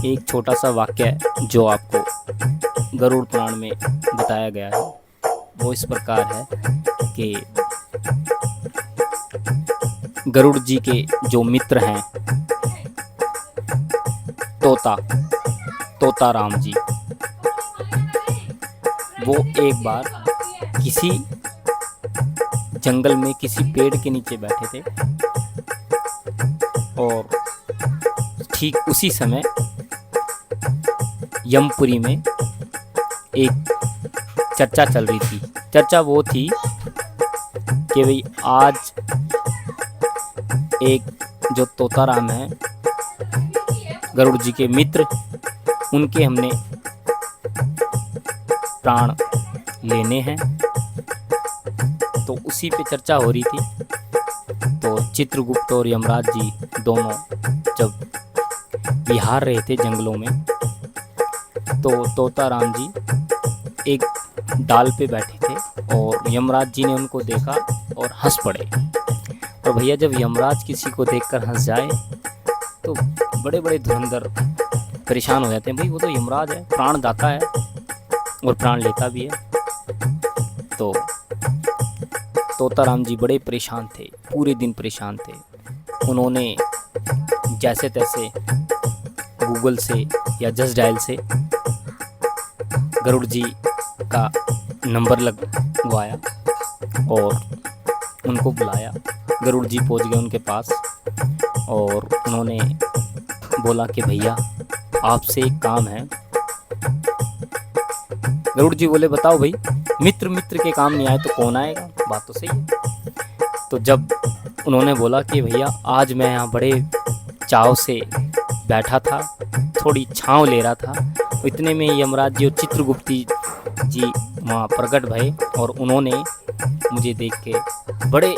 एक छोटा सा वाक्य है जो आपको गरुड़ पुराण में बताया गया है। वो इस प्रकार है कि गरुड़ जी के जो मित्र हैं तोता तोता राम जी, वो एक बार किसी जंगल में किसी पेड़ के नीचे बैठे थे और ठीक उसी समय यमपुरी में एक चर्चा चल रही थी। चर्चा वो थी कि भाई आज एक जो तोताराम है गरुड़ जी के मित्र, उनके हमने प्राण लेने हैं। तो उसी पे चर्चा हो रही थी। तो चित्रगुप्त और यमराज जी दोनों जब विहार रहे थे जंगलों में, तो तोताराम जी एक डाल पे बैठे थे और यमराज जी ने उनको देखा और हंस पड़े। और भैया जब यमराज किसी को देखकर हंस जाए तो बड़े बड़े धुरंधर परेशान हो जाते हैं। भाई वो तो यमराज है, प्राण दाता है और प्राण लेता भी है। तो तोताराम जी बड़े परेशान थे, पूरे दिन परेशान थे। उन्होंने जैसे तैसे गूगल से या जस्ट डायल से गरुड़ जी का नंबर लगवाया और उनको बुलाया। गरुड़ जी पहुंच गए उनके पास और उन्होंने बोला कि भैया आपसे एक काम है। गरुड़ जी बोले बताओ भाई, मित्र मित्र के काम नहीं आए तो कौन आएगा, बात तो सही है। तो जब उन्होंने बोला कि भैया आज मैं यहाँ बड़े चाव से बैठा था, थोड़ी छाँव ले रहा था, इतने में यमराज जी और चित्रगुप्ती जी वहाँ प्रकट भये और उन्होंने मुझे देख के बड़े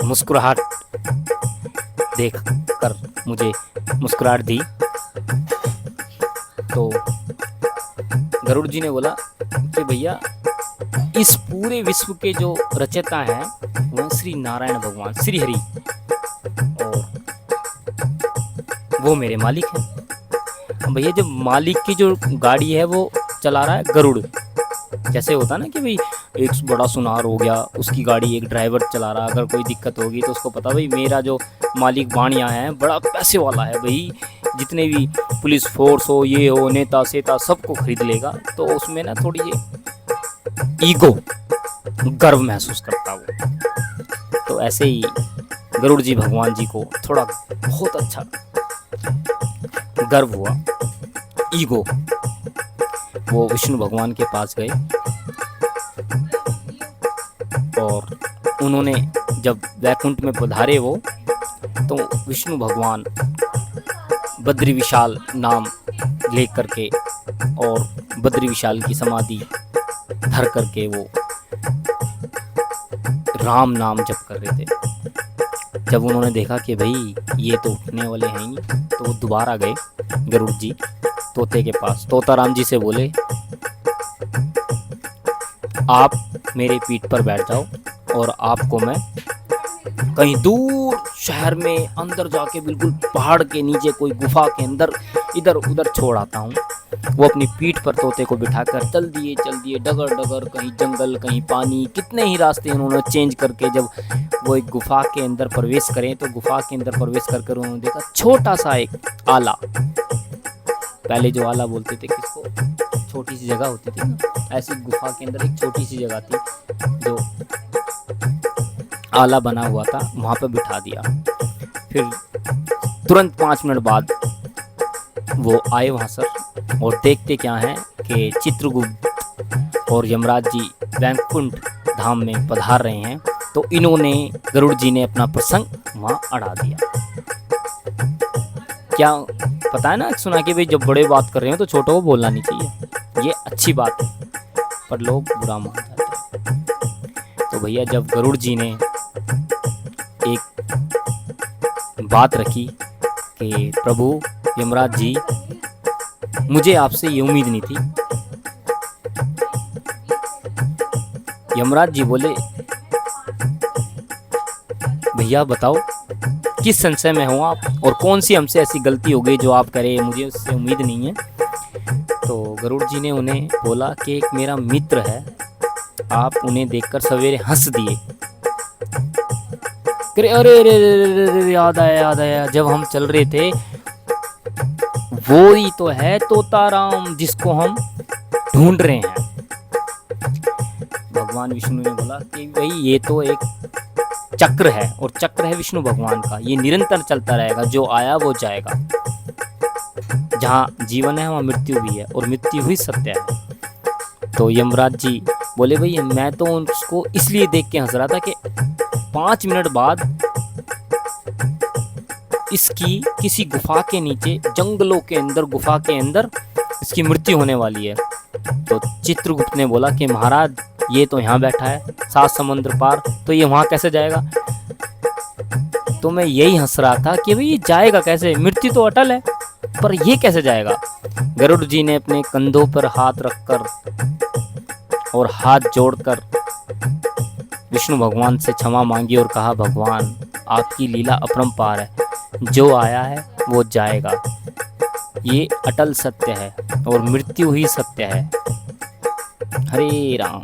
मुस्कुराहट देख कर मुझे मुस्कुराहट दी। तो गरुड़ जी ने बोला कि भैया इस पूरे विश्व के जो रचयिता हैं वह श्री नारायण भगवान श्री हरि, और वो मेरे मालिक हैं। भैया जब मालिक की जो गाड़ी है वो चला रहा है गरुड़, जैसे होता ना कि भाई एक बड़ा सुनार हो गया, उसकी गाड़ी एक ड्राइवर चला रहा, अगर कोई दिक्कत होगी तो उसको पता भाई मेरा जो मालिक बाणिया है बड़ा पैसे वाला है, भाई जितने भी पुलिस फोर्स हो, ये हो, नेता सेता सबको खरीद लेगा। तो उसमें ना थोड़ी ये ईगो, गर्व महसूस करता वो। तो ऐसे ही गरुड़ जी भगवान जी को थोड़ा बहुत अच्छा गर्व हुआ, ईगो। वो विष्णु भगवान के पास गए और उन्होंने जब वैकुंठ में पधारे वो, तो विष्णु भगवान बद्री विशाल नाम ले करके और बद्री विशाल की समाधि धर करके वो राम नाम जप कर रहे थे। जब उन्होंने देखा कि भाई ये तो उठने वाले हैं ही, तो वो दोबारा गए गरुड़ जी तोते के पास। तोताराम जी से बोले आप मेरे पीठ पर बैठ जाओ और आपको मैं कहीं दूर शहर में अंदर जाके बिल्कुल पहाड़ के नीचे कोई गुफा के अंदर इधर उधर छोड़ आता हूँ। वो अपनी पीठ पर तोते को बिठाकर चल दिए डगर डगर, कहीं जंगल कहीं पानी, कितने ही रास्ते उन्होंने चेंज करके जब वो एक गुफा के अंदर प्रवेश करें तो गुफा के अंदर प्रवेश कर उन्होंने देखा छोटा सा एक आला। पहले जो आला बोलते थे किसको, छोटी सी जगह होती थी ना, ऐसी गुफा के अंदर एक छोटी सी जगह थी जो आला बना हुआ था, वहाँ पे बिठा दिया। फिर तुरंत 5 मिनट बाद वो आए वहाँ सर, और देखते क्या है कि चित्रगुप्त और यमराज जी वैकुंठ धाम में पधार रहे हैं। तो इन्होंने गरुड़ जी ने अपना प्रसंग वहाँ अड़ा दिया। क्या पता है ना, सुना कि भाई जब बड़े बात कर रहे हो तो छोटों को बोलना नहीं चाहिए, ये अच्छी बात है, पर लोग बुरा मान जाते हैं। तो भैया जब गरुड़ जी ने एक बात रखी कि प्रभु यमराज जी, मुझे आपसे ये उम्मीद नहीं थी। यमराज जी बोले भैया बताओ किस संशय में हो आप, और कौन सी हमसे ऐसी गलती हो गई जो आप करें, मुझे उससे उम्मीद नहीं है। तो गरुड़ जी ने उन्हें बोला कि एक मेरा मित्र है, आप उन्हें देखकर सवेरे हंस दिए। अरे अरे अरे अरे अरे, याद आया, जब हम चल रहे थे वो ही तो है तोताराम जिसको हम ढूंढ रहे हैं। भगवान विष्णु ने बोला कि भाई ये तो एक चक्र है, और चक्र है विष्णु भगवान का, ये निरंतर चलता रहेगा, जो आया वो जाएगा। जहाँ जीवन है वहाँ मृत्यु भी है, और मृत्यु ही सत्य है। तो यमराज जी बोले भाई मैं तो उसको इसलिए देख के हंस रहा था कि 5 मिनट बाद इसकी किसी गुफा के नीचे, जंगलों के अंदर, गुफा के अंदर इसकी मृत्यु होने वाली है। तो चित्रगुप्त ने बोला कि महाराज ये तो यहाँ बैठा है 7 समुद्र पार, तो ये वहाँ कैसे जाएगा। तो मैं यही हंस रहा था कि भाई ये जाएगा कैसे, मृत्यु तो अटल है, पर ये कैसे जाएगा। गरुड़ जी ने अपने कंधों पर हाथ रखकर और हाथ जोड़कर विष्णु भगवान से क्षमा मांगी और कहा, भगवान आपकी लीला अपरंपार है, जो आया है वो जाएगा, ये अटल सत्य है और मृत्यु ही सत्य है। हरे राम।